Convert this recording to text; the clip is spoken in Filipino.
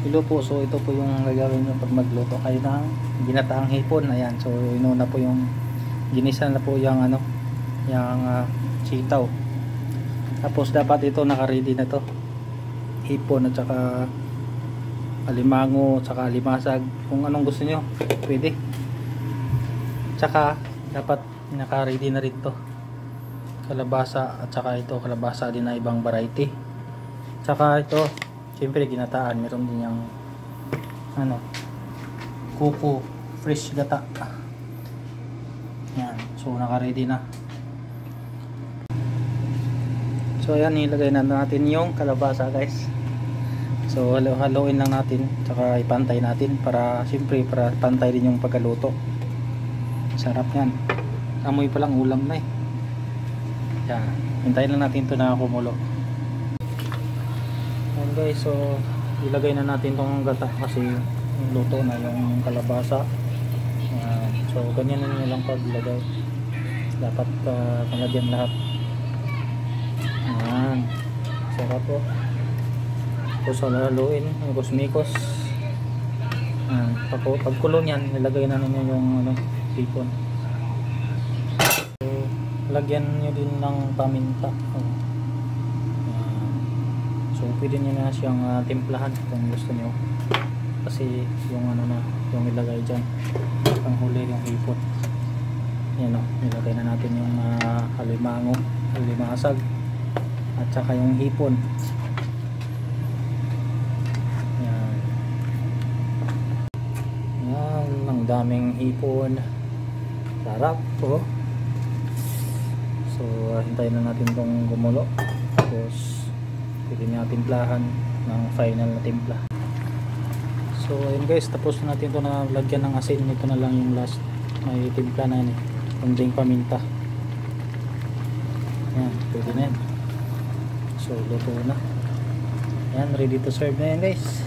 Hello po, so ito po yung gagawin nyo pag magluto kayo ng ginataang hipon. Ayan, so inuna po yung ginisa na po yung ano, yung sitaw. Tapos dapat ito naka-ready na to. Hipon at saka alimango, at saka alimasag. Kung anong gusto nyo, pwede. Tsaka dapat naka-ready na rin to. Kalabasa at saka ito, kalabasa din na ibang variety. Tsaka ito, siyempre ginataan, meron din yung ano, kuko, fresh gata. Yan, so naka-ready na. So ayan, ilagay na natin yung kalabasa guys. So haluin lang natin, tsaka ipantay natin para siyempre para pantay din yung pagkaluto. Sarap yan. Amoy pa lang ulam na eh. Yan, hintayin lang natin ito na kumulo. Ayan guys, so ilagay na natin tong gata kasi luto na yung kalabasa. So ganyan na lang paglagay. Dapat palagyan lahat. Ayan, sarap po. Tapos haluin, mikos-mikos. Pagkulo niyan, nilagay na ninyo yung ano, hipon. So lagyan nyo din ng paminta. So pwede nyo na siyang timplahan kung gusto nyo, kasi yung ano na yung ilagay dyan panghuli yung hipon. Yan o, nilagay na natin yung alimango, alimasag at saka yung hipon. Yan, yan, ang daming hipon, sarap po. So hintayin na natin tong gumulo, tapos pwede natin timplahan ng final na timpla. So ayun guys, tapos natin ito na lagyan ng asin. Ito na lang yung last, may timpla na yan eh, kunding paminta. Yan, pwede na yan. So luto na yan, ready to serve na yan guys.